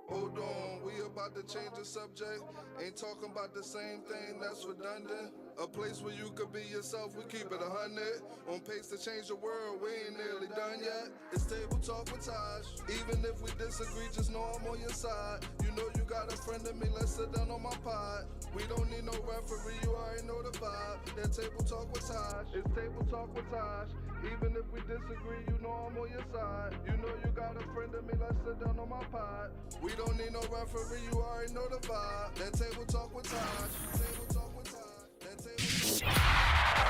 Hold on, we about to change the subject. Ain't talking about the same thing, that's redundant. A place where you could be yourself, we keep it 100. On pace to change the world, we ain't nearly done yet. It's table talk with Tosh. Even if we disagree, just know I'm on your side. You know you got a friend of me, let's sit down on my pod. We don't need no referee, you already know the vibe. That table talk with Tosh. It's table talk with Tosh. Even if we disagree, you know I'm on your side. You know you got a friend of me, let's sit down on my pod. We don't need no referee, you already know the vibe. That table talk with Tosh. Table talk with Tosh. That table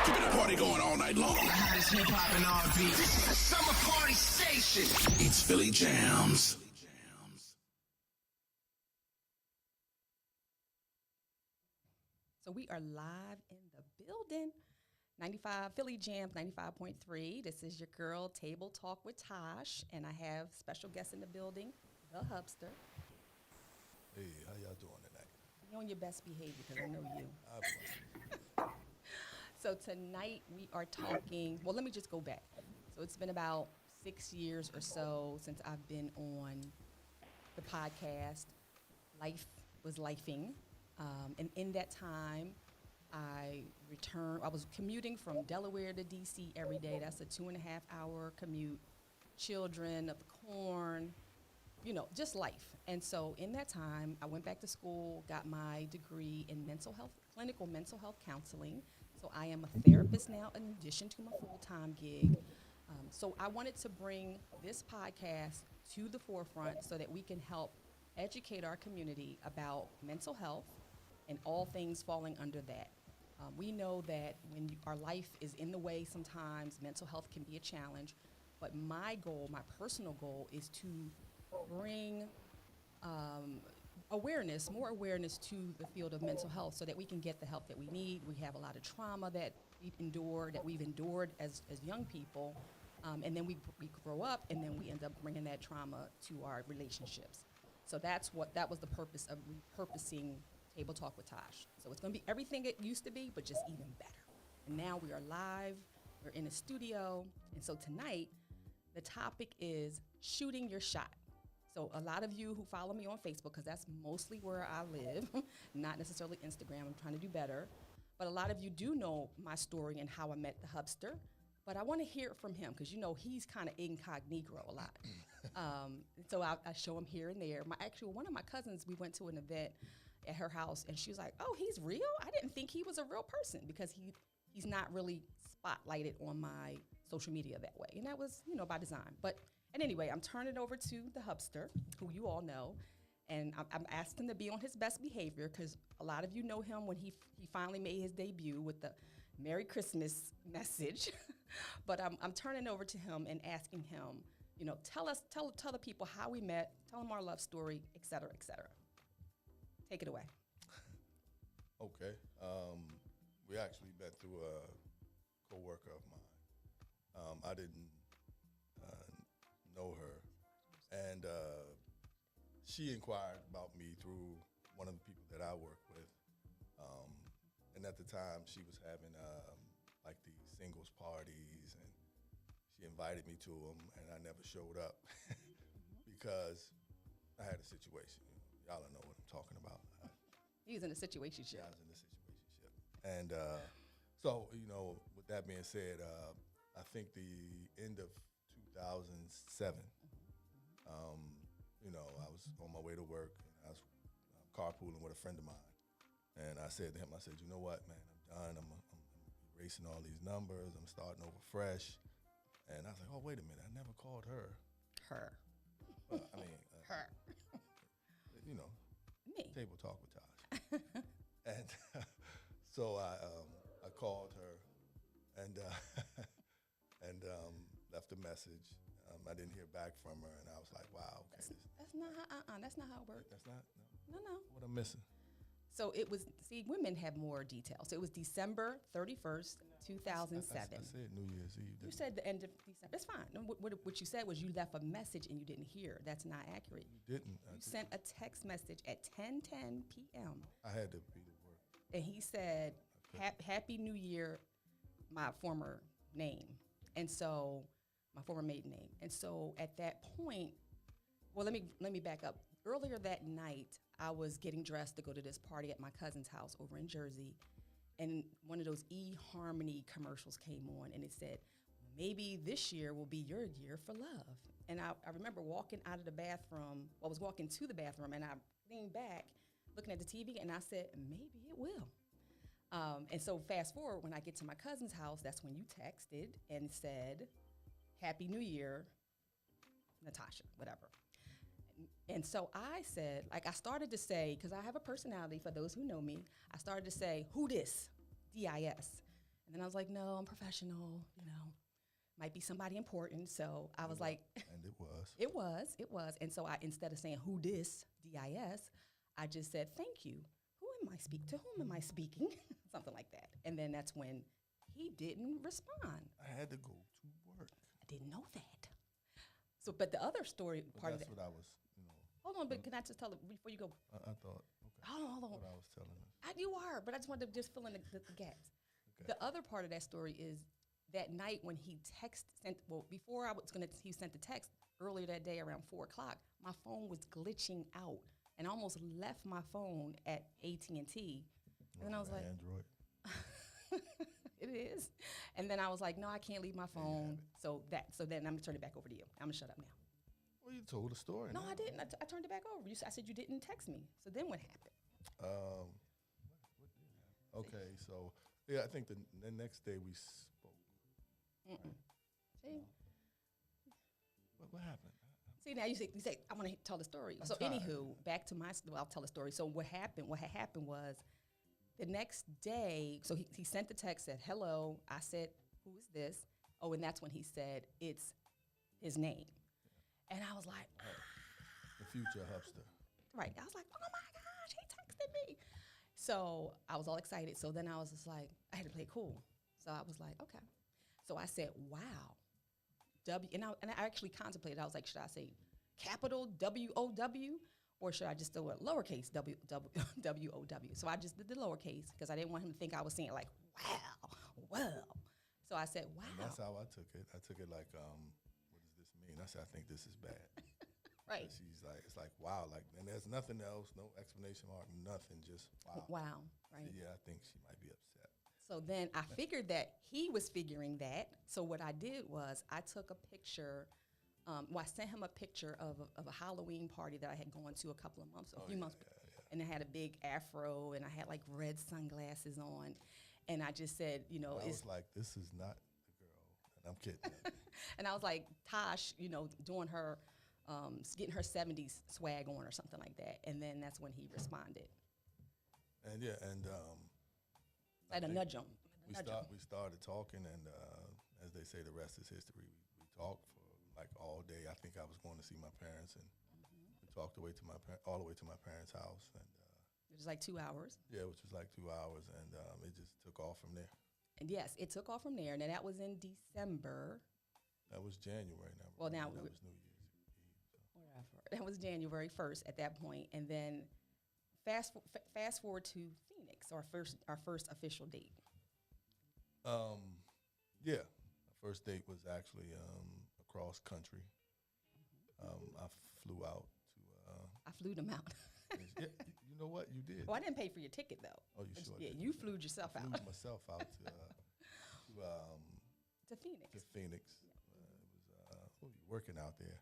Keeping the party going all night long. The hottest hip hop and R&B. This is the summer party station. It's Philly Jamz. So we are live in the building. 95 Philly Jamz 95.3. This is your girl Table Talk with Tosh, and I have special guests in the building, the Hubster. Hey, how y'all doing tonight? You're on your best behavior because I know you. I'm fine. So tonight we are talking. Well, let me just go back. So it's been about 6 years or so since I've been on the podcast. Life was lifing, and in that time, I was commuting from Delaware to DC every day. That's a 2.5-hour commute. Children, of the corn, just life. And so in that time, I went back to school, got my degree in clinical mental health counseling. So I am a therapist now in addition to my full-time gig. So I wanted to bring this podcast to the forefront so that we can help educate our community about mental health and all things falling under that. We know that when our life is in the way sometimes, mental health can be a challenge, but my personal goal is to bring more awareness to the field of mental health so that we can get the help that we need. We have a lot of trauma that we've endured as young people, and then we grow up, and then we end up bringing that trauma to our relationships. So that was the purpose of repurposing Table Talk with Tosh. So it's going to be everything it used to be, but just even better. And now we are live. We're in a studio. And so tonight, the topic is shooting your shot. So a lot of you who follow me on Facebook, because that's mostly where I live, not necessarily Instagram. I'm trying to do better. But a lot of you do know my story and how I met the Hubster. But I want to hear it from him because, he's kind of incognito a lot. So I show him here and there. One of my cousins, we went to an event at her house, and she was like, "Oh, he's real? I didn't think he was a real person," because he's not really spotlighted on my social media that way. And that was, by design. And anyway, I'm turning it over to the Hubster, who you all know, and I'm asking him to be on his best behavior because a lot of you know him when he finally made his debut with the Merry Christmas message. But I'm turning over to him and asking him, tell the people how we met, tell them our love story, et cetera, et cetera. Take it away. Okay. We actually met through a co-worker of mine. I didn't know her, and she inquired about me through one of the people that I work with. And at the time, she was having like these singles parties, and she invited me to them, and I never showed up because I had a situation. Y'all don't know what I'm talking about. He was in a situationship. Yeah, I was in a situationship. And so, with that being said, I think the end of 2007, I was on my way to work, and I was carpooling with a friend of mine. And I said to him, you know what, man, I'm done. I'm erasing all these numbers. I'm starting over fresh. And I was like, oh, wait a minute. I never called her. Her. Her. Me. Table Talk with Tosh. And so I called her and left a message. I didn't hear back from her, and I was like, wow, okay. That's not how it works. That's not? No. No. What I'm missing? So it was, women have more details. So it was December 31st, 2007. I said New Year's Eve. You said the end of December. It's fine. No, what you said was you left a message and you didn't hear. That's not accurate. You didn't. You sent a text message at 10:10 p.m. I had to be to work. And he said, Happy New Year, my former name. And so, my former maiden name. And so at that point, well, let me back up. Earlier that night, I was getting dressed to go to this party at my cousin's house over in Jersey. And one of those eHarmony commercials came on, and it said, maybe this year will be your year for love. And I remember walking out of the bathroom, I was walking to the bathroom, and I leaned back, looking at the TV, and I said, maybe it will. And so fast forward, when I get to my cousin's house, that's when you texted and said, Happy New Year, Natasha, whatever. And so I said, like, I started to say, because I have a personality, for those who know me, I started to say, who this? D-I-S. And then I was like, no, I'm professional, might be somebody important. So I was like. And it was. It was. And so instead of saying, who this? D-I-S, I just said, thank you. To whom am I speaking? Something like that. And then that's when he didn't respond. I had to go to work. I didn't know that. So, but the other story part of that. That's what I was, Hold on, but can I just tell it before you go? I thought, okay. Hold on. What I was telling us. You are, but I just wanted to just fill in the gaps. Okay. The other part of that story is that night when he before he sent the text earlier that day around 4:00, my phone was glitching out. And I almost left my phone at AT&T. And then I was like, Android. It is. And then I was like, no, I can't leave my phone. So then I'm going to turn it back over to you. I'm going to shut up now. Well, you told the story. No, I didn't. I turned it back over. I said you didn't text me. So then what happened? What did happen? Okay, so, yeah, I think the next day we spoke. Right? See? What happened? See, now you say I want to tell the story. So anywho, back to I'll tell the story. So what had happened was the next day, so he sent the text, said, hello. I said, who is this? Oh, and that's when he said, it's his name. And I was like, The future hubster. Right. I was like, oh my gosh, he texted me. So I was all excited. So then I was just like, I had to play cool. So I was like, okay. So I said, wow. And I actually contemplated. I was like, should I say capital W-O-W, or should I just do a lowercase W-O-W? So I just did the lowercase because I didn't want him to think I was saying like, wow. So I said, wow. And that's how I took it. I took it like, what does this mean? I said, I think this is bad. Right. And she's like, it's like, wow. Like, and there's nothing else, no exclamation mark, nothing, just wow. Wow, right. Yeah, I think she might be upset. So then I figured that he was figuring that. So what I did was I took a picture. I sent him a picture of a Halloween party that I had gone to a few months, and I had a big afro and I had like red sunglasses on, and I just said, I was like, this is not the girl, and I'm kidding. And I was like, Tosh, doing her, getting her 70s swag on or something like that, and then that's when he responded. And I had to nudge him. We started talking, and as they say, the rest is history. We talked for like all day. I think I was going to see my parents, and we talked all the way to my parents' house, and it was like 2 hours. Yeah, which was like 2 hours, and it just took off from there. And yes, it took off from there. Now that was in December. That was January. Now, well, now that was New Year's Eve. So. Whatever. That was January 1st at that point, and then fast forward to Phoenix, our first official date. Yeah, our first date was actually across country. I flew out to. I flew them out. Yeah, you know what? You did. Well, I didn't pay for your ticket though. Oh, you sure? Yeah, did. you flew yourself out. I flew myself out to Phoenix. To Phoenix. Yeah. It was working out there.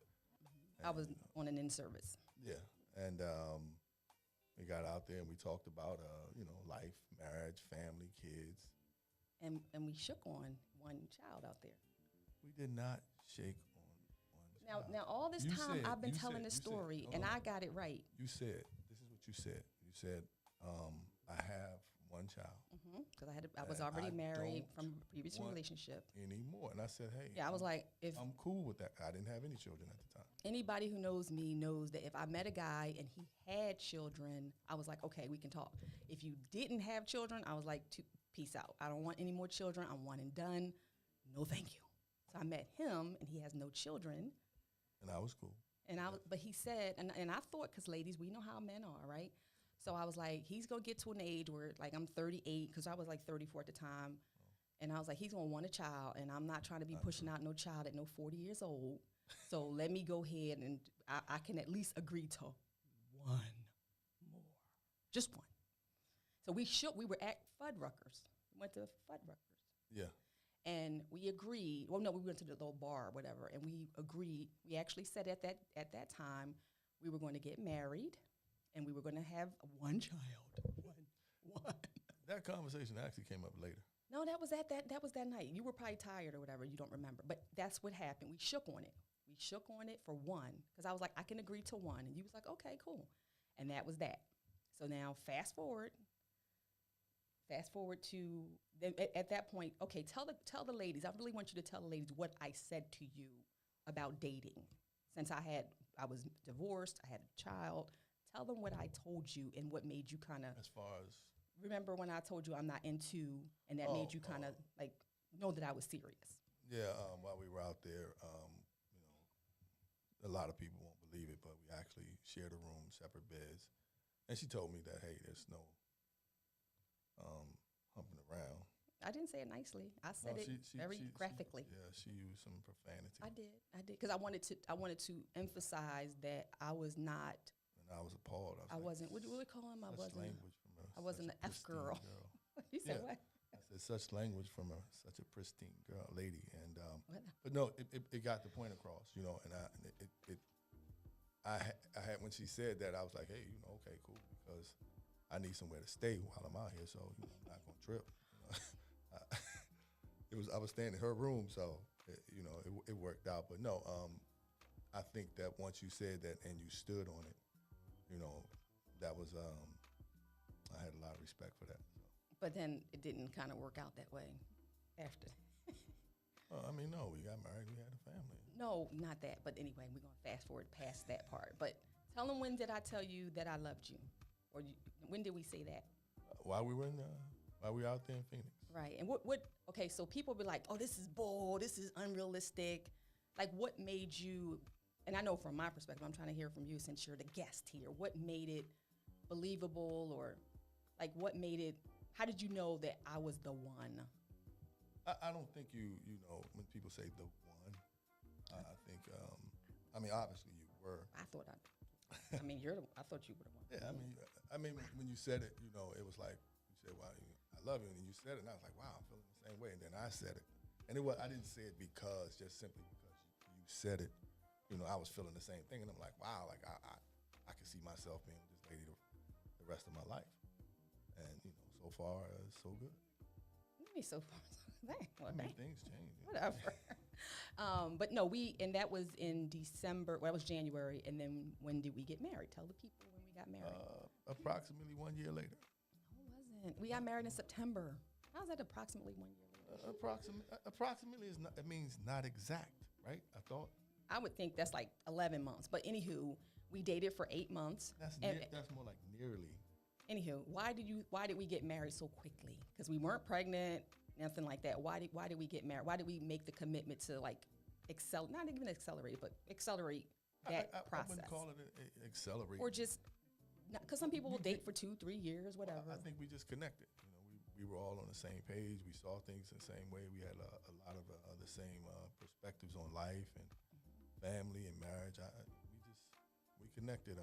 I was on an in-service. Yeah, and we got out there and we talked about life, marriage, family, kids. And we shook on one child out there. We did not shake on one child. Now all this time I've been telling this story, and I got it right. You said, this is what you said. You said, I have one child. Because I was already married from a previous relationship. Anymore. And I said, hey. Yeah, I was like, I'm cool with that. I didn't have any children at the time. Anybody who knows me knows that if I met a guy and he had children, I was like, okay, we can talk. If you didn't have children, I was like, peace out. I don't want any more children. I'm one and done. No, thank you. So I met him, and he has no children. And I was cool. And but he said, and I thought, because ladies, we know how men are, right? So I was like, he's going to get to an age where, like, I'm 38, because I was like 34 at the time. And I was like, he's going to want a child, and I'm not trying to be pushing out no child at no 40 years old. So let me go ahead, and I can at least agree to one more. Just one. So we were at Fuddruckers. We went to Fuddruckers. Yeah. And we agreed. Well, no, we went to the little bar or whatever, and we agreed. We actually said at that time we were going to get married, and we were going to have one child. One. That conversation actually came up later. No, that was that night. You were probably tired or whatever. You don't remember, but that's what happened. We shook on it. We shook on it for one, because I was like, I can agree to one, and you was like, okay, cool, and that was that. So now fast forward to then at that point. Okay, tell the ladies. I really want you to tell the ladies what I said to you about dating. Since I was divorced, I had a child. Tell them what I told you and what made you kind of. As far as. Remember when I told you I'm not into, and that made you kind of like know that I was serious. Yeah, while we were out there, a lot of people won't believe it, but we actually shared a room, separate beds, and she told me that, hey, there's no humping around. I didn't say it nicely. I said it very graphically. She used some profanity. I did, because I wanted to emphasize that I was not. And I was appalled. I wasn't. What do we call him? I wasn't an F girl. You said what? I said such language from such a pristine lady, and but no, it got the point across, and I had when she said that, I was like, hey, okay, cool, because I need somewhere to stay while I'm out here, so I'm not gonna trip. I was staying in her room, so it worked out. But no, I think that once you said that and you stood on it, that was I had a lot of respect for that. So. But then it didn't kind of work out that way after. No, we got married, we had a family. No, not that. But anyway, we're going to fast forward past that part. But tell them, when did I tell you that I loved you? Or when did we say that? While we were out there in Phoenix. Right. And okay, so people be like, oh, this is bold, this is unrealistic. Like, what made you, and I know from my perspective, I'm trying to hear from you since you're the guest here, what made it believable, or like what made it, how did you know that I was the one? I don't think when people say the one, I think, obviously you were. I thought I thought you were the one. Yeah, when you said it, it was like, you said, wow, I love you, and you said it, and I was like, wow, I'm feeling the same way, and then I said it. And I didn't say it just simply because you said it, I was feeling the same thing, and I'm like, wow, like I can see myself being with this lady the rest of my life. And, so far, so good. Maybe so far. Things change. Whatever. But no, and that was in December. Well, it was January. And then when did we get married? Tell the people when we got married. Approximately 1 year later. No, it wasn't. We got married in September. How's that approximately 1 year later? Approximately it means not exact, right? I thought. I would think that's like 11 months. But anywho, we dated for 8 months. That's more like nearly. Anywho, why did we get married so quickly? Because we weren't pregnant, nothing like that. Why did we get married? Why did we make the commitment to like not even accelerate, but accelerate that process? I wouldn't call it accelerate. Or just, because some people will date for 2-3 years, whatever. I think we just connected. We were all on the same page. We saw things the same way. We had a lot of the same perspectives on life and family and marriage. We connected.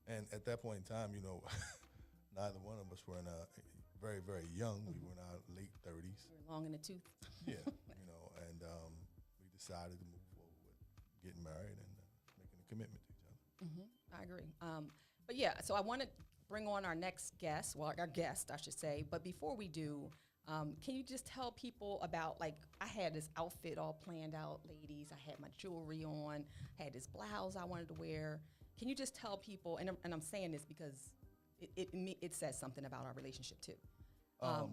And at that point in time, neither one of us were very, very young. We were in our late 30s. We were long in the tooth. Yeah, and we decided to move forward with getting married and making a commitment to each other. Mm-hmm. I agree. But yeah, so I want to bring on our next guest, our guest, I should say. But before we do, can you just tell people about, like, I had this outfit all planned out, ladies. I had my jewelry on, had this blouse I wanted to wear. Can you just tell people, and I'm saying this because it says something about our relationship too. Go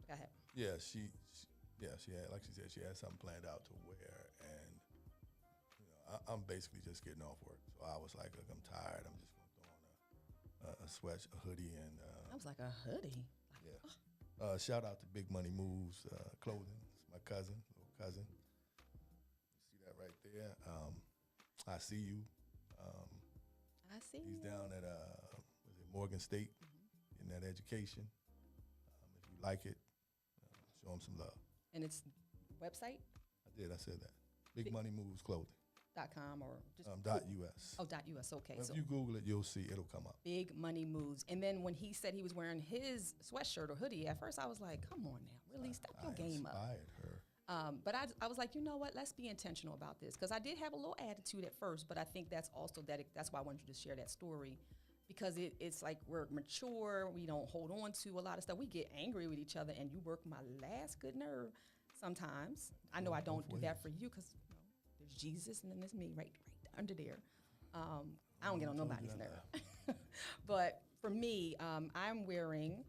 ahead. Yeah, she had, like she said, she had something planned out to wear, and I'm basically just getting off work, so I was like, look, I'm tired. I'm just gonna throw on a hoodie, and I was like, a hoodie. Yeah. Shout out to Big Money Moves Clothing. It's my little cousin. You see that right there? I see you. I see. He's down at was it Morgan State, in that education. If you like it, show them some love. And it's website I said that. Big Money Moves Clothing. .com or just .us. .us. Okay, If so you Google it, you'll see it'll come up. Big Money Moves. And then when he said he was wearing his sweatshirt or hoodie, at first I was like, come on now, really step your game up. Inspired her. But I was like, you know what? Let's be intentional about this, because I did have a little attitude at first, but I think that's also that's why I wanted you to share that story, because it's like we're mature. We don't hold on to a lot of stuff. We get angry with each other, and you work my last good nerve sometimes. I know I don't do that for you, because there's Jesus and then there's me right under there. I don't get on nobody's nerve. But for me, I'm wearing.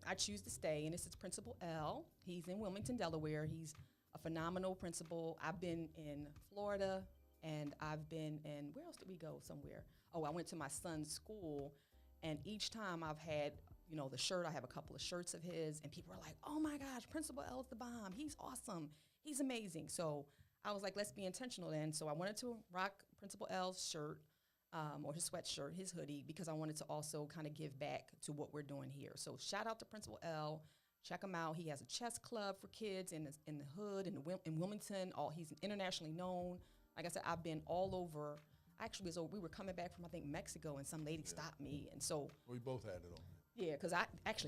I choose to stay, and this is Principal L. He's in Wilmington, Delaware. He's a phenomenal principal. I've been in Florida, and I've been in, where else did we go somewhere? Oh, I went to my son's school, and each time I've had, the shirt, I have a couple of shirts of his, and people are like, oh my gosh, Principal L's the bomb. He's awesome. He's amazing. So I was like, let's be intentional then. So I wanted to rock Principal L's shirt. Or his sweatshirt, his hoodie, because I wanted to also kind of give back to what we're doing here. So shout out to Principal L. Check him out. He has a chess club for kids in the hood in Wilmington. He's internationally known. Like I said, I've been all over. Actually, we were coming back from, I think, Mexico, and some lady stopped me. And so we both had it on. Yeah, because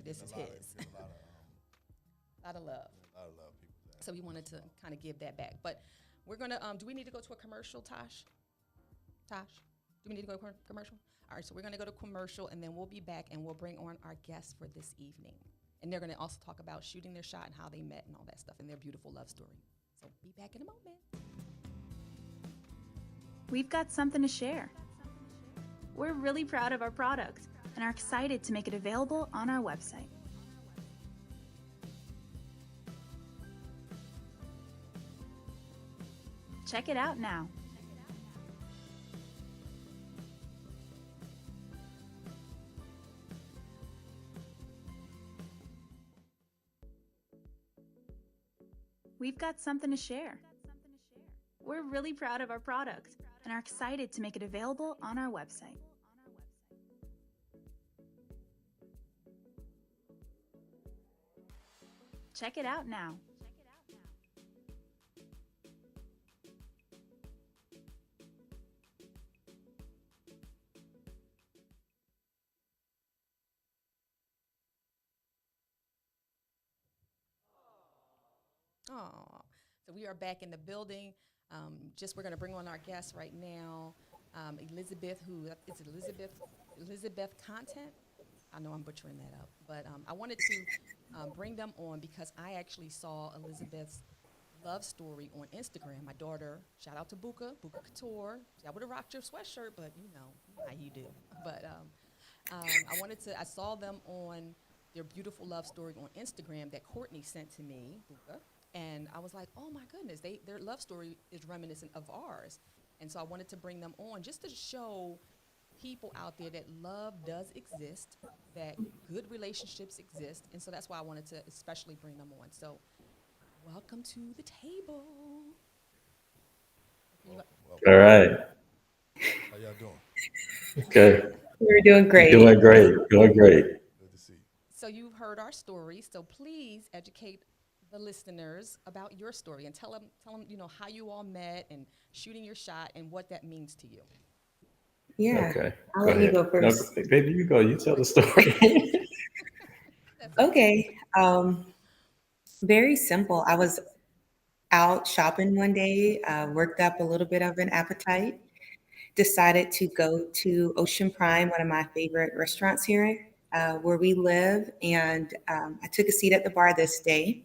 this is his. A lot of love. A lot of love people. So we wanted to kind of give that back. But we're going to, do we need to go to a commercial, Tosh? Do we need to go to commercial? All right, so we're going to go to commercial, and then we'll be back, and we'll bring on our guests for this evening. And they're going to also talk about shooting their shot and how they met and all that stuff and their beautiful love story. So be back in a moment. We've got something to share. We're really proud of our product and are excited to make it available on our website. Check it out now. We've got something to share. We're really proud of our product and are excited to make it available on our website. Check it out now. So we are back in the building. We're going to bring on our guest right now, Elizabeth, Elizabeth Content. I know I'm butchering that up, but I wanted to bring them on because I actually saw Elizabeth's love story on Instagram. My daughter, shout out to Buka Couture. I would have rocked your sweatshirt, but you know how you do. But I saw them on their beautiful love story on Instagram that Courtney sent to me, Buka. And I was like, oh my goodness, their love story is reminiscent of ours. And so I wanted to bring them on just to show people out there that love does exist, that good relationships exist. And so that's why I wanted to especially bring them on. So welcome to the table. All right. How y'all doing? Okay. We're doing great. Doing great. Good to see you. So you've heard our story. So please educate the listeners about your story and tell them, how you all met and shooting your shot and what that means to you. Yeah. Okay. I'll let you go first. No, baby, you go. You tell the story. Okay. Very simple. I was out shopping one day, worked up a little bit of an appetite, decided to go to Ocean Prime, one of my favorite restaurants here where we live. And I took a seat at the bar this day.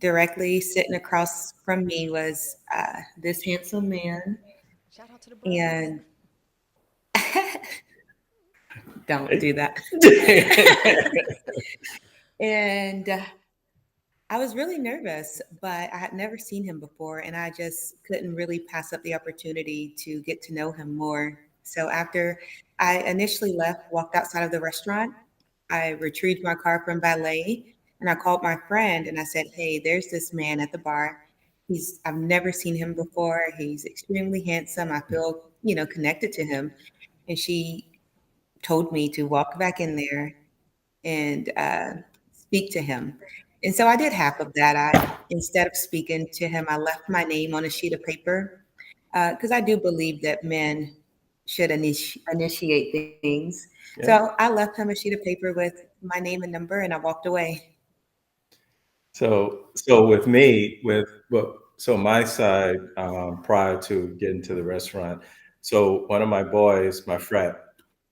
Directly sitting across from me was this handsome man. Shout out to the brothers. And don't do that. And I was really nervous, but I had never seen him before, and I just couldn't really pass up the opportunity to get to know him more. So after I initially walked outside of the restaurant, I retrieved my car from valet, and I called my friend and I said, hey, there's this man at the bar. I've never seen him before. He's extremely handsome. I feel, connected to him. And she told me to walk back in there and speak to him. And so I did half of that. Instead of speaking to him, I left my name on a sheet of paper because I do believe that men should initiate things. Yeah. So I left him a sheet of paper with my name and number, and I walked away. So with me, so my side, prior to getting to the restaurant, so one of my boys, my friend,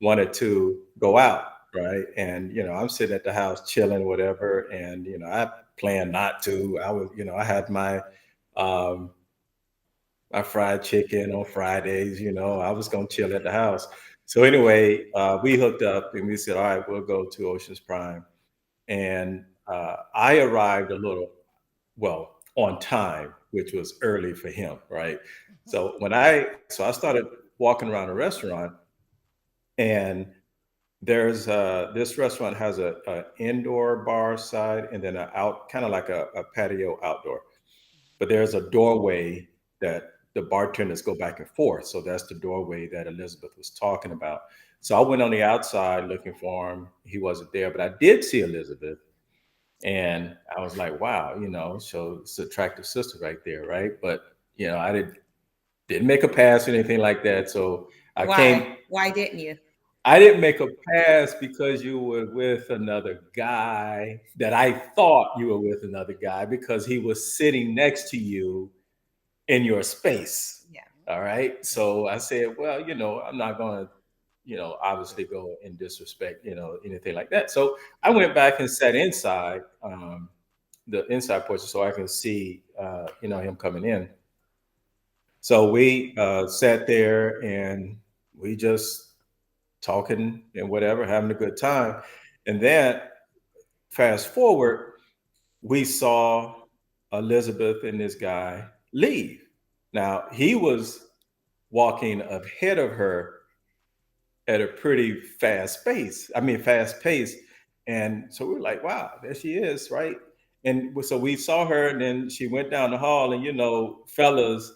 wanted to go out, right? And I'm sitting at the house chilling, whatever, and I planned not to. I was, I had um, my fried chicken on Fridays. I was gonna chill at the house. So anyway, we hooked up and we said, all right, we'll go to Ocean's Prime. And I arrived a little, well, on time, which was early for him, right? So I started walking around the restaurant, and there's this restaurant has a indoor bar side and then a out kind of like a patio outdoor. But there's a doorway that the bartenders go back and forth. So that's the doorway that Elizabeth was talking about. So I went on the outside looking for him. He wasn't there, but I did see Elizabeth. And I was like, wow, so it's an attractive sister right there, right? But I didn't make a pass or anything like that. So Why didn't you? I didn't make a pass because you were with another guy that I thought you were with another guy because he was sitting next to you in your space. Yeah. All right. So I said, well, I'm not going to, obviously go and disrespect, anything like that. So I went back and sat inside, the inside portion so I can see, him coming in. So we sat there and we just talking and whatever, having a good time. And then fast forward, we saw Elizabeth and this guy leave. Now he was walking ahead of her at a pretty fast pace. Fast pace. And so we were like, wow, there she is, right? And so we saw her, and then she went down the hall, and fellas,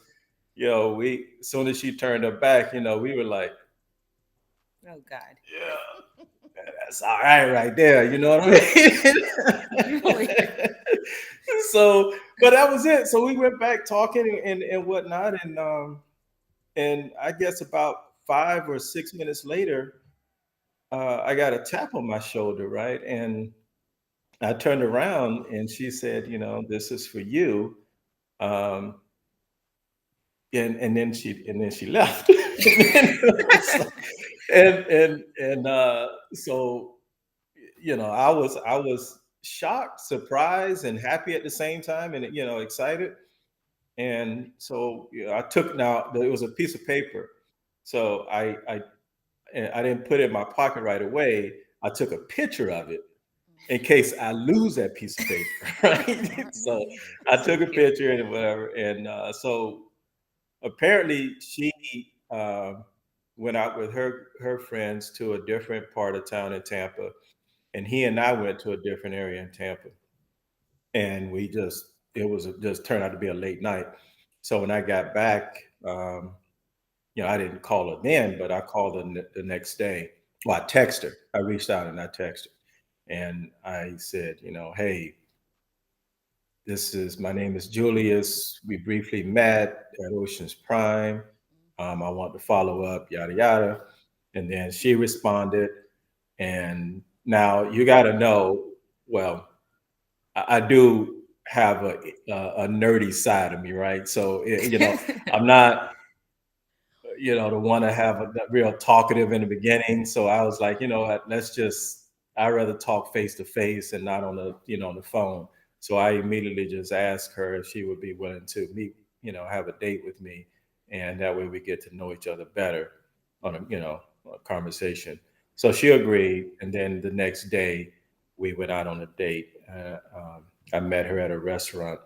we as soon as she turned her back, we were like, Oh God. yeah, that's all right there. You know what I mean? So, but that was it. So we went back talking and whatnot, and I guess about 5 or 6 minutes later, I got a tap on my shoulder, right? And I turned around, and she said, this is for you. Um, and then she left. So I was shocked, surprised, and happy at the same time, and excited. And so I took, now there was a piece of paper, so I didn't put it in my pocket right away. I took a picture of it in case I lose that piece of paper, right? So I took a picture and whatever, and so apparently she went out with her friends to a different part of town in Tampa, and he and I went to a different area in Tampa, and it just turned out to be a late night. So when I got back, I didn't call her then, but I called her the next day. Well, I texted her. I reached out and I texted her, and I said, hey, my name is Julius. We briefly met at Ocean's Prime. I want to follow up, yada, yada. And then she responded. And now you got to know, well, I do have a nerdy side of me, right? So, I'm not, to want to have a real talkative in the beginning. So I was like, I'd rather talk face to face and not on the phone. So I immediately just asked her if she would be willing to meet, have a date with me. And that way we get to know each other better on a conversation. So she agreed. And then the next day we went out on a date. I met her at a restaurant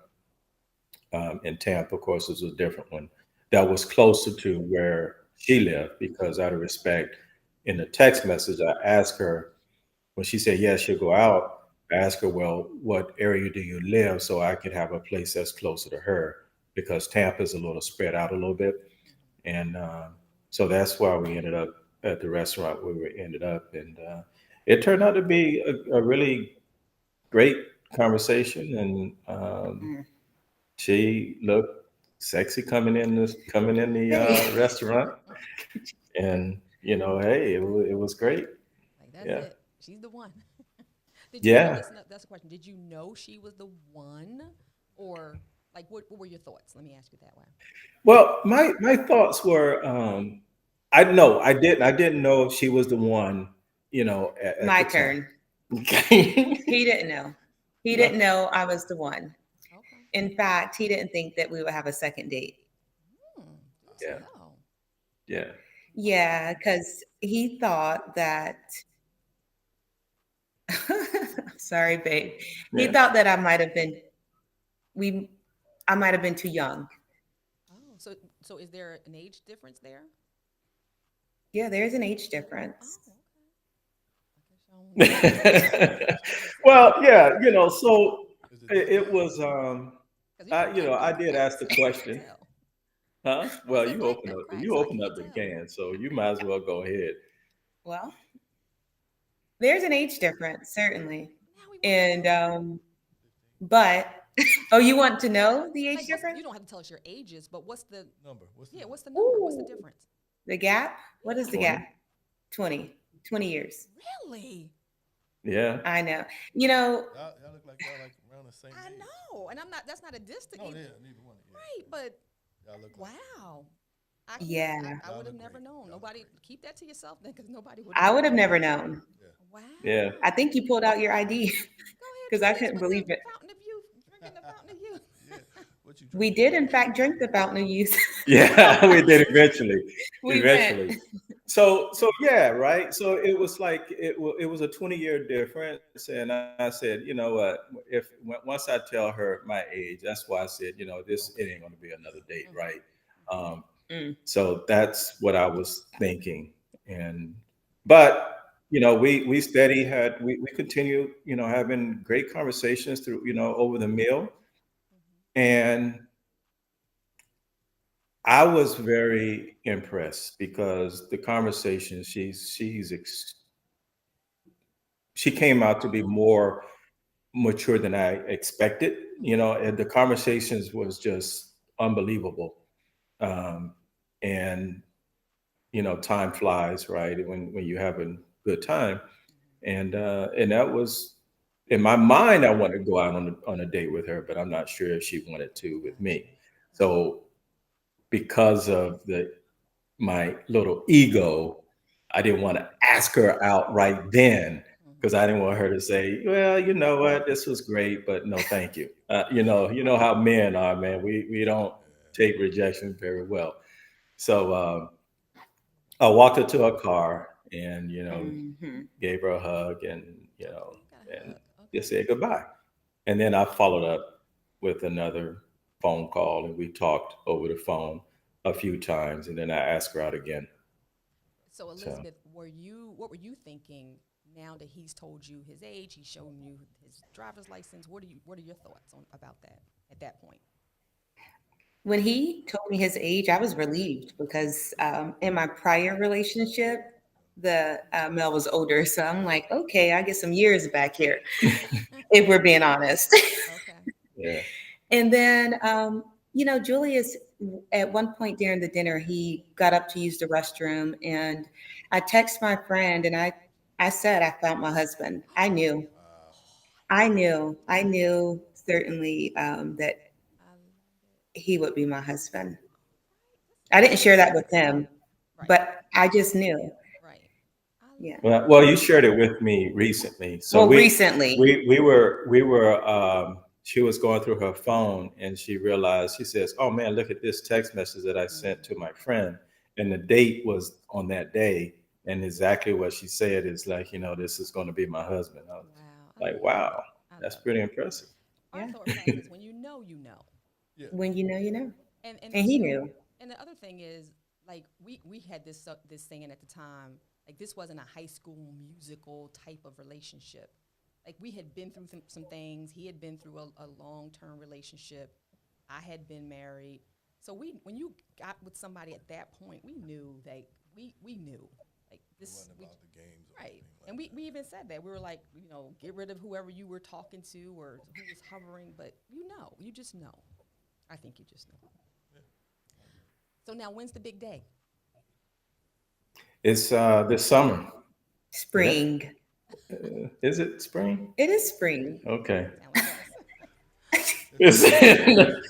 in Tampa. Of course, it was a different one that was closer to where she lived, because out of respect, in the text message, I asked her, when she said yes, she'll go out, I asked her, well, what area do you live, so I could have a place that's closer to her, because Tampa is a little spread out a little bit. And so that's why we ended up at the restaurant where we ended up, and it turned out to be a really great conversation. And Mm. she looked sexy coming in the Hey. restaurant, and hey, it was great. Like that's Yeah, it. She's the one. Did you know? yeah. That's a question. Did you know she was the one, or like what were your thoughts? Let me ask you that way. Well, my thoughts were, I no, I didn't know she was the one, at My the time. turn. Okay. He didn't know. He No, didn't know I was the one. Okay. In fact, he didn't think that we would have a second date. Hmm. Good to yeah, know. yeah. Yeah, because he thought that, sorry, babe. He Yeah. thought that we, I might have been too young. Oh, so is there an age difference there? Yeah, there's an age Oh, difference. okay. I guess y'all don't discuss it. Well, yeah, so Is it it DNA? was, Because you know crack I don't did crack, ask the so you can't question, tell. huh? I Well, said crack don't crack, you so I opened can't up the tell. can, so you might as well go ahead. Well, there's an age difference, certainly. Now we want to And, know. but, oh, you want to know the age Like, what's difference? you don't have to tell us your ages, but what's the Number. What's the yeah, number? what's the number? What's the Ooh, difference? the gap? What is the Yeah. 20. gap? 20 years. Really? Yeah. I know. You know, Y'all look like y'all like around the same I age. know, and I'm not. That's not a diss to No, either. yeah, neither one. Yeah, Right, but y'all look like wow, I can't. yeah, I y'all would have look never great. known. Y'all look Nobody great. keep that to yourself then, because nobody would have I would known. have never known. Yeah. Yeah. I Wow. think you pulled out your ID Go ahead, because I Julius, couldn't with the believe it. fountain of youth, drinking the fountain of youth. Yeah. What you We drinking? did, in fact, drink the fountain of youth. Yeah, we did eventually. We went. Eventually. So yeah, right. So it was like it was a 20-year difference, and I said, you know what? If once I tell her my age, that's why I said, this it Okay. ain't going to be another date, Mm-hmm. right? Um, Mm. so that's what I was thinking, and but we steady had we continued having great conversations through over the meal, and I was very impressed because the conversation she came out to be more mature than I expected. Mm-hmm. And the conversations was just unbelievable. Um, and time flies, right? When you're having good time, and that was in my mind. I wanted to go out on a date with her, but I'm not sure if she wanted to with Gotcha. me. Gotcha. So because of my little ego, I didn't want to ask her out right then because Mm-hmm. I didn't want her to say, "Well, you know what, this was great, but no, thank you." You know how men are, man. We don't take rejection very well. So I walked her to her car and Hmm. gave her a hug and Okay, you got a and hug. just Okay. said goodbye. And then I followed up with another phone call, and we talked over the phone a few times, and then I asked her out again. So So Elizabeth, what were you thinking now that he's told you his age, he's shown you his driver's license? What are your thoughts on about that at that point? When he told me his age, I was relieved because in my prior relationship, the male was older. So I'm like, okay, I get some years back here, if we're being honest. Okay. yeah, And then, Julius, at one point during the dinner, he got up to use the restroom, and I texted my friend, and I said I found my husband. Wow. I knew certainly that I love it. he would be my husband. Right. I didn't share that with him, Right. but I just knew. Right. I Yeah. love well, it. you shared it with me recently. So Well, recently. we were she was going through her phone, and she realized, she says, "Oh man, look at this text message that I sent to Mm-hmm. my friend," and the date was on that day, and exactly what she said is like, this is going to be my husband. I was Wow. I like, love wow, it. I that's love pretty it. impressive. Our Yeah. thought process, when you know, you know. Yeah. When you know, you know. And And he two, knew. and the other thing is, like we had this saying at the time, like this wasn't a high school musical type of relationship. Like we had been through some things. He had been through a long term relationship. I had been married. So when you got with somebody at that point, we knew that we knew like wasn't about the games or right. anything like And we, that. we even said that. We were like, get rid of whoever you were talking to or who was hovering, but you just know. I think you just know. So now when's the big day? It's this summer. Spring. Is it spring? It is spring. Okay. Sound like yes. It's-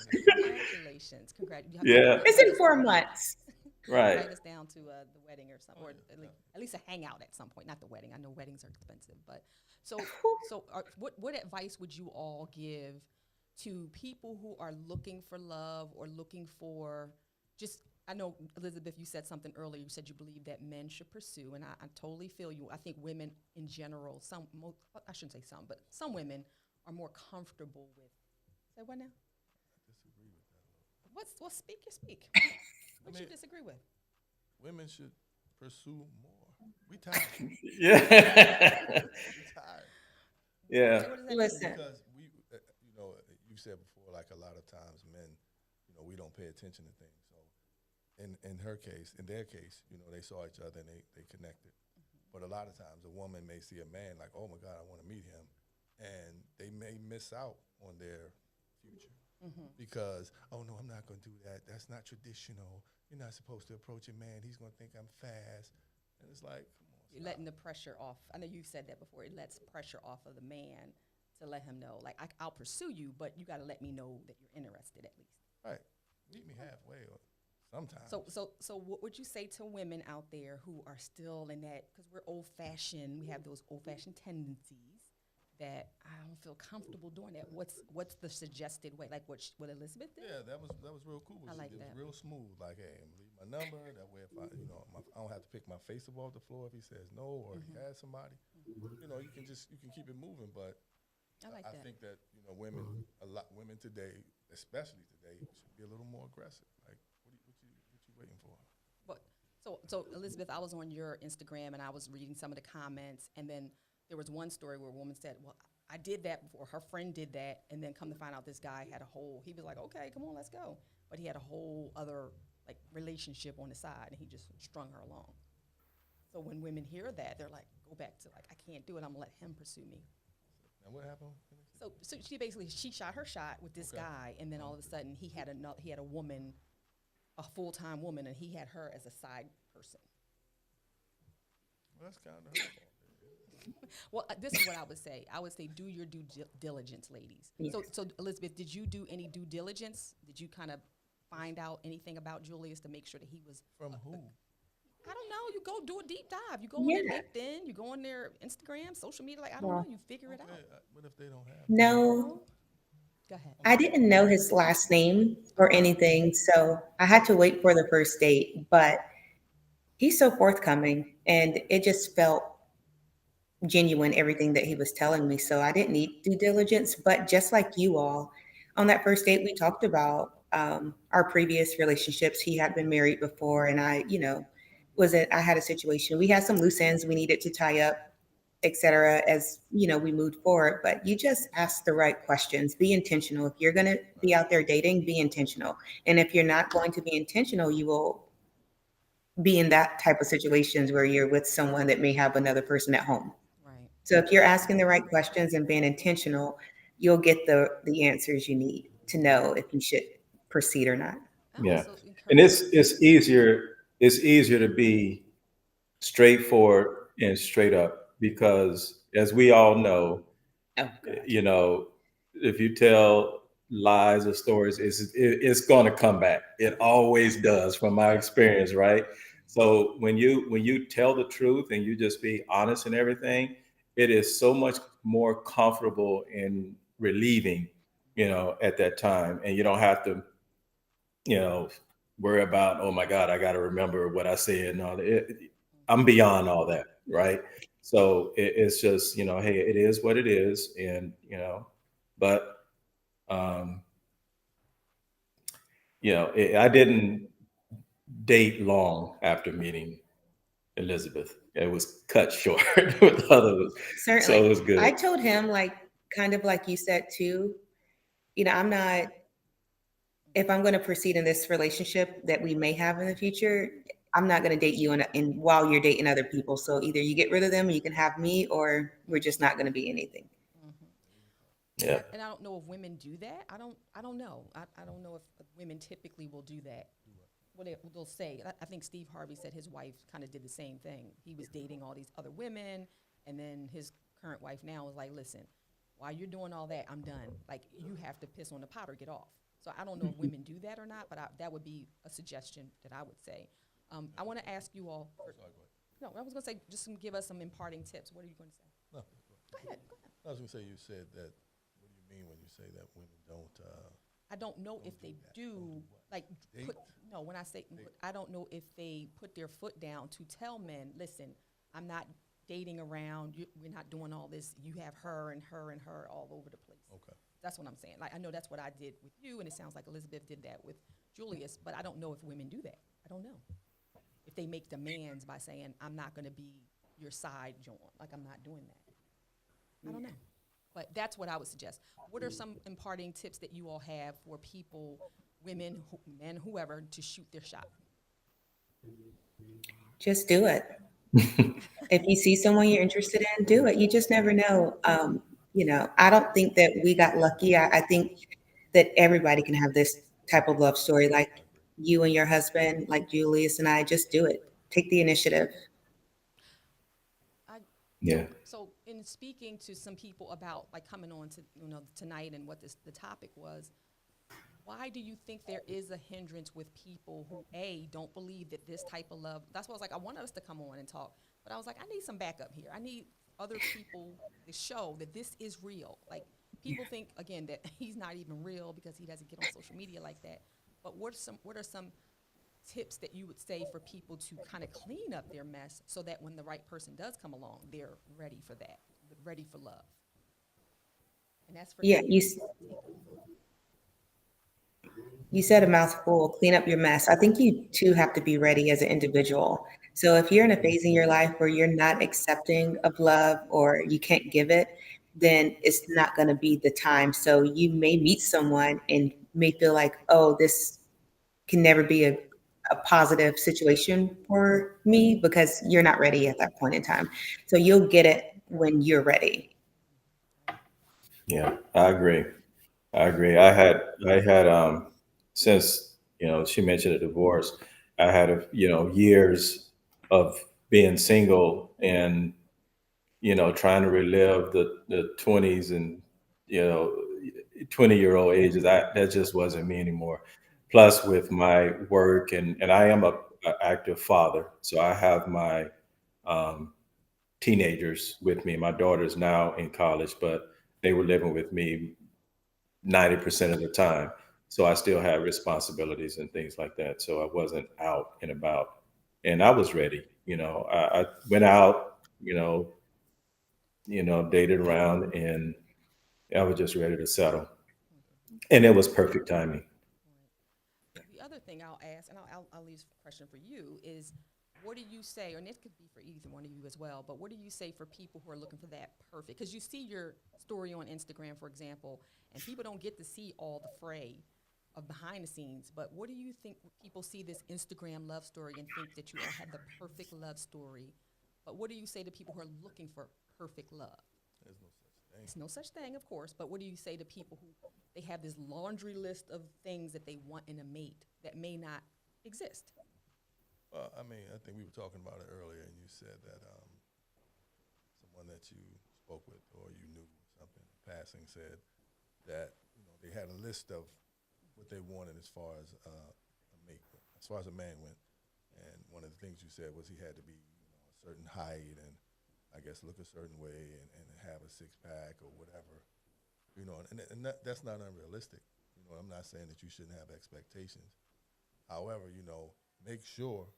Congratulations. Yeah. It's in 4 months. Right. Write us down to the wedding or something, or at least a hangout at some point. Not the wedding. I know weddings are expensive, but what advice would you all give to people who are looking for love or looking for just? I know, Elizabeth, you said something earlier. You said you believe that men should pursue, and I totally feel you. I think women in general, I shouldn't say some, but some women are more comfortable with. Say what now? Disagree with that. What's speak? You speak. What you disagree with? Women should pursue more. We tired. Yeah. We tired. Yeah. So what does that Listen. mean? Because you said before, like a lot of times men, we don't pay attention to things. So in their case, they saw each other and they connected. But a lot of times a woman may see a man like, oh my God, I want to meet him. And they may miss out on their future. Because, oh no, I'm not going to do that. That's not traditional. You're not supposed to approach a man. He's going to think I'm fast. And it's like, come on. You're letting the pressure off. I know you said that before. It lets pressure off of the man to let him know, like, I'll pursue you, but you got to let me know that you're interested at least. Right. Meet me halfway or sometimes. So what would you say to women out there who are still in that, because we're old-fashioned, we have those old-fashioned tendencies that I don't feel comfortable doing that. What's the suggested way? Like what Elizabeth did? Yeah, that was real cool. I like it that. was real smooth. Like, hey, I'm leave my number. That way, if I don't have to pick my face up off the floor if he says no or he has somebody. You can keep it moving. But I like that. think that women women today, especially today, should be a little more aggressive. Like, what you waiting for? But so Elizabeth, I was on your Instagram and I was reading some of the comments, and then there was one story where a woman said, "Well, I did that before. Her friend did that, and then come to find out, this guy had he was like, okay, come on, let's go, but he had a whole other like relationship on the side, and he just strung her along." So when women hear that, they're like, go back to like, I can't do it. I'm gonna let him pursue me. And what happened? So she shot her shot with this guy, and then all of a sudden he had a woman, a full-time woman, and he had her as a side person. Well, that's kind of her fault. Well, this is what I would say. I would say do your due diligence, ladies. Yes. So Elizabeth, did you do any due diligence? Did you kind of find out anything about Julius to make sure that he was From who? I don't know. You go do a deep dive. You go on their LinkedIn. You go on their Instagram, social media. Like I don't know. You figure it out. What if they don't have? No, Go ahead. I didn't know his last name or anything, so I had to wait for the first date, but he's so forthcoming and it just felt genuine, everything that he was telling me. So I didn't need due diligence, but just like you all, on that first date, we talked about our previous relationships. He had been married before, and I had a situation. We had some loose ends we needed to tie up, etc. As we moved forward. But you just ask the right questions. Be intentional. If you're going to be out there dating, be intentional. And if you're not going to be intentional, you will be in that type of situations where you're with someone that may have another person at home. Right. So if you're asking the right questions and being intentional, you'll get the answers you need to know if you should proceed or not. Yeah. And it's easier to be straightforward and straight up, because as we all know, if you tell lies or stories, it's going to come back. It always does, from my experience, right? So when you tell the truth and you just be honest in everything, it is so much more comfortable and relieving, at that time. And you don't have to, worry about, oh my God, I got to remember what I said and all that. I'm beyond all that, right? So it's just, hey, it is what it is. And, but, I didn't date long after meeting Elizabeth. It was cut short with others. Certainly. So it was good. I told him, kind of like you said too, if I'm going to proceed in this relationship that we may have in the future, I'm not going to date you in while you're dating other people. So either you get rid of them and you can have me, or we're just not going to be anything. Yeah. And I don't know if women do that. I don't know. I don't know if women typically will do that. What they'll say. I think Steve Harvey said his wife kind of did the same thing. He was dating all these other women, and then his current wife now is like, listen, while you're doing all that, I'm done. Like, you have to piss on the pot or get off. So I don't know if women do that or not, but that would be a suggestion that I would say. I want to ask you all. No, I was going to say, just give us some imparting tips. What are you going to say? No. Go ahead. I was going to say, you said that, what do you mean when you say that women don't? I don't know if they do, like, when I say, I don't know if they put their foot down to tell men, listen, I'm not dating around, we're not doing all this, you have her and her and her all over the place. Okay. That's what I'm saying. Like, I know that's what I did with you, and it sounds like Elizabeth did that with Julius, but I don't know if women do that. I don't know. If they make demands by saying, I'm not going to be your side joint, like, I'm not doing that. I don't know. But that's what I would suggest. What are some imparting tips that you all have for people, women, men, whoever, to shoot their shot? Just do it. If you see someone you're interested in, do it. You just never know. I don't think that we got lucky. I think that everybody can have this type of love story, like you and your husband, like Julius and I. Just do it. Take the initiative. Yeah. So in speaking to some people about, like, coming on to tonight and what the topic was, why do you think there is a hindrance with people who don't believe that this type of love? That's why I was like, I want us to come on and talk, but I was like, I need some backup here. I need other people to show that this is real. Like, people think again that he's not even real because he doesn't get on social media like that. But what are some tips that you would say for people to kind of clean up their mess so that when the right person does come along, they're ready for that, ready for love? And that's for You said a mouthful, clean up your mess. I think you too have to be ready as an individual. So if you're in a phase in your life where you're not accepting of love or you can't give it, then it's not going to be the time. So you may meet someone and may feel like, oh, this can never be a positive situation for me because you're not ready at that point in time. So you'll get it when you're ready. Yeah, I agree. I had since, she mentioned a divorce, I had years of being single and, trying to relive the 20s and, 20-year-old ages. That just wasn't me anymore. Plus with my work and I am a active father. So I have my um, teenagers with me. My daughter's now in college, but they were living with me 90% of the time. So I still had responsibilities and things like that. So I wasn't out and about. And I was ready. I went out, dated around, and I was just ready to settle. And it was perfect timing. The other thing I'll ask, and I'll leave a question for you, is what do you say, and this could be for either one of you as well, but what do you say for people who are looking for that perfect? Because you see your story on Instagram, for example, and people don't get to see all the fray of behind the scenes, but what do you think people see this Instagram love story and think that you all have the perfect love story? But what do you say to people who are looking for perfect love? There's no such thing. There's no such thing, of course, but what do you say to people who they have this laundry list of things that they want in a mate that may not exist? Well, I mean, I think we were talking about it earlier, and you said that someone that you spoke with or you knew something in passing said that they had a list of what they wanted as far as a mate, as far as a man went. And one of the things you said was he had to be a certain height and I guess look a certain way and have a six-pack or whatever. And that's not unrealistic. I'm not saying that you shouldn't have expectations. However, make sure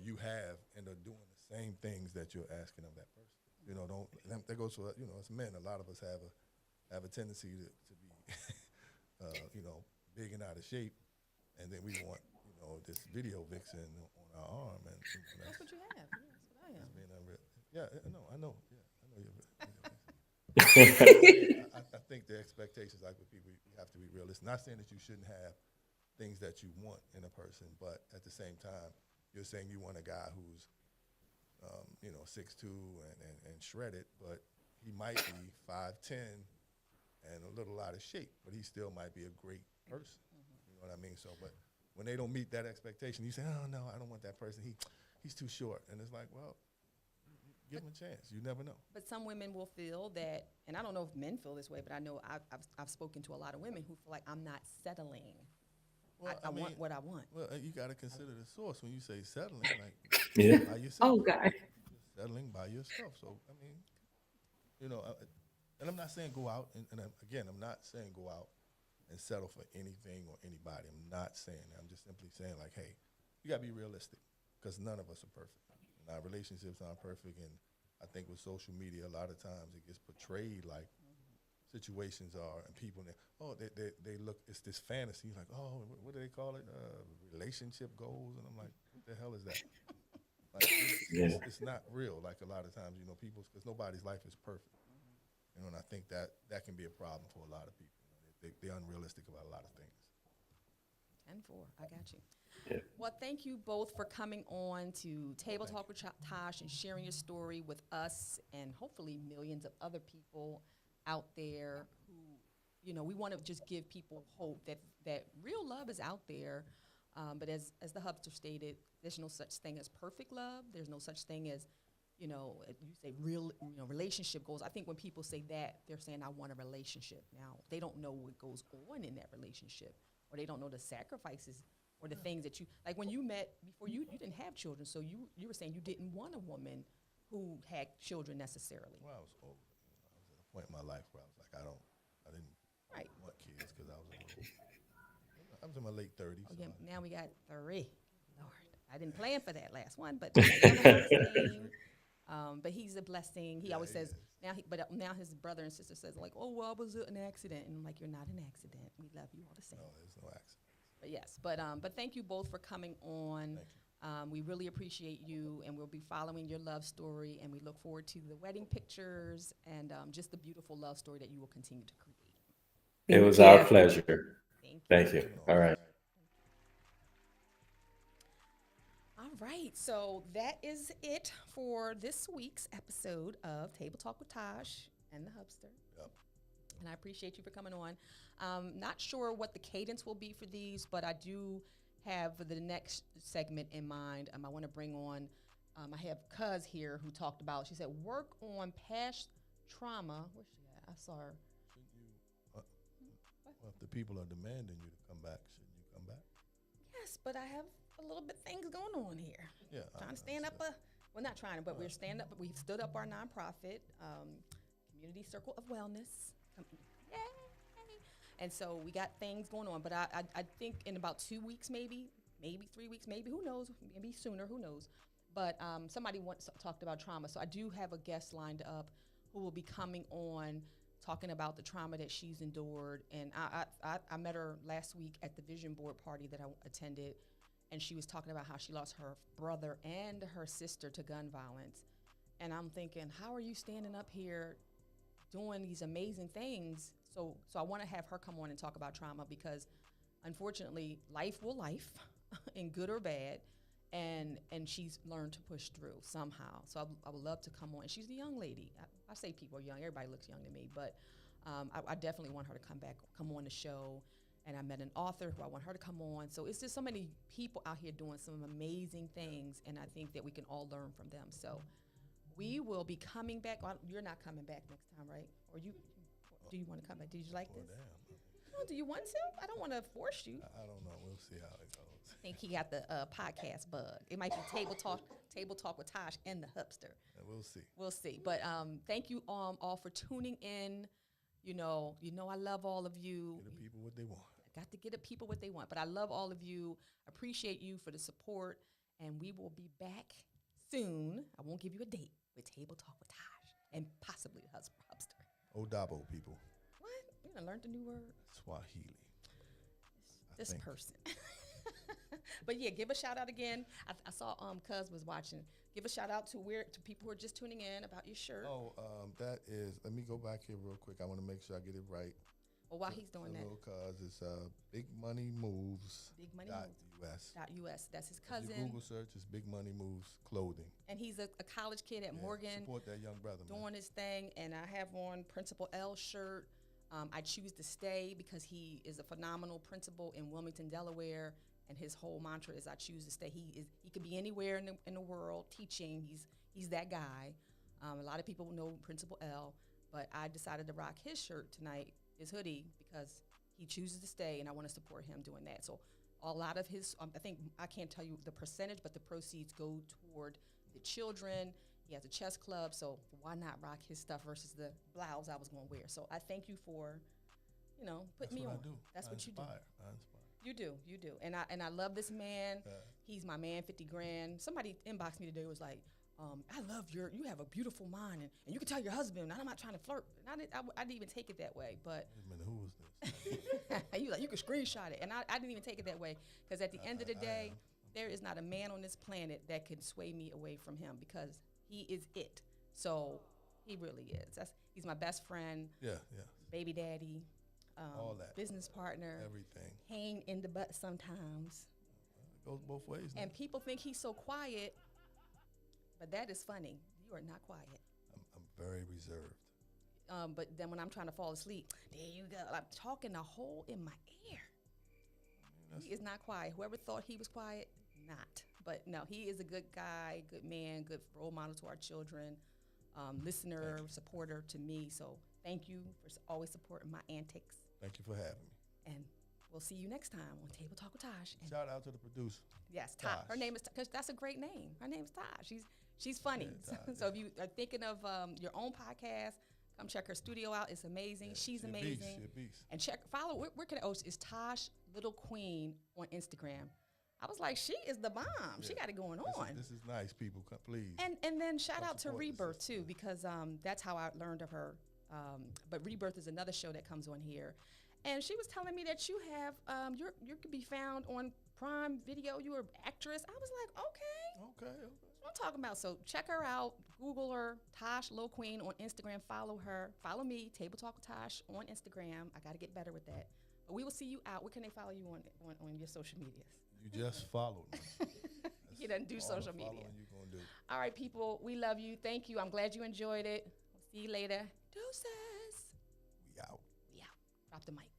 you have and are doing the same things that you're asking of that person. Don't that goes for as men. A lot of us have a tendency to be big and out of shape, and then we want this video vixen on our arm, and That's what you have. Yeah, that's what I am. being unreal. Yeah, I know you're. I think the expectations, like with people, you have to be realistic. Not saying that you shouldn't have things that you want in a person, but at the same time, you're saying you want a guy who's, 6'2" and shredded, but he might be 5'10" and a little out of shape, but he still might be a great person. You know what I mean? So, but when they don't meet that expectation, you say, oh, no, I don't want that person. He's too short. And it's like, well, give him a chance. You never know. But some women will feel that, and I don't know if men feel this way, but I know I've spoken to a lot of women who feel like I'm not settling. Well, I want what I want. Well, you got to consider the source when you say settling, like Yeah. by yourself. Oh, God. Settling by yourself. So, I mean, and I'm not saying go out, and again, I'm not saying go out and settle for anything or anybody. I'm not saying that. I'm just simply saying, like, hey, you got to be realistic, because none of us are perfect. And our relationships aren't perfect, and I think with social media, a lot of times it gets portrayed like situations are, and people, they look, it's this fantasy, like, oh, what do they call it? Relationship goals. And I'm like, what the hell is that? Like, it's not real. Like, a lot of times, people, because nobody's life is perfect. And I think that can be a problem for a lot of people. They're unrealistic about a lot of things. 10-4, I got you. Yeah. Well, thank you both for coming on to Table Talk with Tosh and sharing your story with us and hopefully millions of other people out there who, we want to just give people hope that real love is out there. But as the hubster stated, there's no such thing as perfect love. There's no such thing as, you say real, relationship goals. I think when people say that, they're saying, I want a relationship. Now, they don't know what goes on in that relationship, or they don't know the sacrifices or the things that like when you met before, you didn't have children. So you were saying you didn't want a woman who had children necessarily. Well, I was old. I was at a point in my life where I was like, I didn't want kids, because I was in my late 30s. Oh, so yeah, I- now we got 3. Lord, I didn't Yeah. plan for that last one, but but he's a blessing. He always says now his brother and sister says, like, oh, well, I was an accident, and I'm like, you're not an accident. We love you all the same. No, there's no accident. But yes, but thank you both for coming on. Thank you. We really appreciate you, and we'll be following your love story, and we look forward to the wedding pictures and just the beautiful love story that you will continue to create. It was our pleasure. Thank you. Thank you. All right. All right, so that is it for this week's episode of Table Talk with Tosh and the Hubster. Yep. And I appreciate you for coming on. Not sure what the cadence will be for these, but I do have the next segment in mind. I want to bring on, I have Cuz here who talked about, she said, work on past trauma. Where's she at? I saw her. Shouldn't you, well, if the people are demanding you to come back, shouldn't you come back? Yes, but I have a little bit things going on here. Yeah. Trying to stand up well, not trying to, but we're stand up. We stood up our nonprofit, Community Circle of Wellness. Yay! And so we got things going on, but I think in about 2 weeks, maybe 3 weeks, maybe, who knows, maybe sooner, who knows. But somebody once talked about trauma, so I do have a guest lined up who will be coming on talking about the trauma that she's endured. And I met her last week at the vision board party that I attended, and she was talking about how she lost her brother and her sister to gun violence. And I'm thinking, how are you standing up here doing these amazing things? So I want to have her come on and talk about trauma, because unfortunately, life will life, in good or bad, and she's learned to push through somehow. So I would love to come on. And she's a young lady. I say people are young. Everybody looks young to me, but I definitely want her to come on the show. And I met an author who I want her to come on. So it's just so many people out here doing some amazing things, and I think that we can all learn from them. So we will be coming back. Well, you're not coming back next time, right? Or do you want to come back? Did you like this? Damn. Oh, do you want to? I don't want to force you. I don't know. We'll see how it goes. I think he got the podcast bug. It might be Table Talk with Tosh and the Hubster. We'll see. We'll see. But thank you all for tuning in. You know I love all of you. Give the people what they want. I got to get the people what they want. But I love all of you. Appreciate you for the support. And we will be back soon. I won't give you a date with Table Talk with Tosh and possibly the Hubster. Odabo, people. What? You done learned a new word? Swahili. This person. But yeah, give a shout out again. I saw Cuz was watching. Give a shout out to people who are just tuning in about your shirt. Oh, that is, let me go back here real quick. I want to make sure I get it right. Well, while he's doing that, little cause it's Big Money Moves. Big Money dot Moves. US. .us. That's his If cousin. you Google search is Big Money Moves Clothing. And he's a college kid at Morgan. Support that young brother, man. Doing his thing. And I have on Principal L shirt. I choose to stay because he is a phenomenal principal in Wilmington, Delaware. And his whole mantra is I choose to stay. He could be anywhere in the world teaching. He's that guy. A lot of people know Principal L, but I decided to rock his shirt tonight, his hoodie, because he chooses to stay, and I want to support him doing that. So a lot of his, I think, I can't tell you the percentage, but the proceeds go toward the children. He has a chess club, so why not rock his stuff versus the blouse I was going to wear? So I thank you for, putting me on. I do. That's what you do. I inspire. You do. And I love this man. He's my man, 50 grand. Somebody inboxed me today, was like, I love you have a beautiful mind, and you can tell your husband, and I'm not trying to flirt. And I didn't even take it that way, but. Wait a minute, who was this? He was like, you can screenshot it. And I didn't even take it that way, because at the end of the day, there is not a man on this planet that can sway me away from him, because he is it. So he really is. He's my best friend. Yeah. Baby daddy. All that. Business partner. Everything. Pain in the butt sometimes. It goes both ways. And people think he's so quiet, but that is funny. You are not quiet. I'm very reserved. But then when I'm trying to fall asleep, there you go. I'm talking a hole in my ear. He is not quiet. Whoever thought he was quiet, not. But no, he is a good guy, good man, good role model to our children, listener, supporter to me. So thank you for always supporting my antics. Thank you for having me. And we'll see you next time on Table Talk with Tosh. And shout out to the producer. Yes, Tosh. Her name is, because that's a great name. Her name is Tosh. She's funny. Yeah, so if you are thinking of your own podcast, come check her studio out. It's amazing. She's amazing. She's a beast. And follow. Where can is Tosh Little Queen on Instagram? I was like, she is the bomb. Yeah. She got it going on. This is nice, people. Please. And then shout out to Rebirth too, because that's how I learned of her. But Rebirth is another show that comes on here, and she was telling me that you have you could be found on Prime Video. You're an actress. I was like, okay. That's what I'm talking about. So check her out. Google her, Tosh Lil Queen on Instagram. Follow her. Follow me, Table Talk with Tosh on Instagram. I got to get better with that. But we will see you out. Where can they follow you on your social medias? You just followed me. He doesn't do social media. You gonna do. All right, people. We love you. Thank you. I'm glad you enjoyed it. We'll see you later. Deuces. We out. Drop the mic.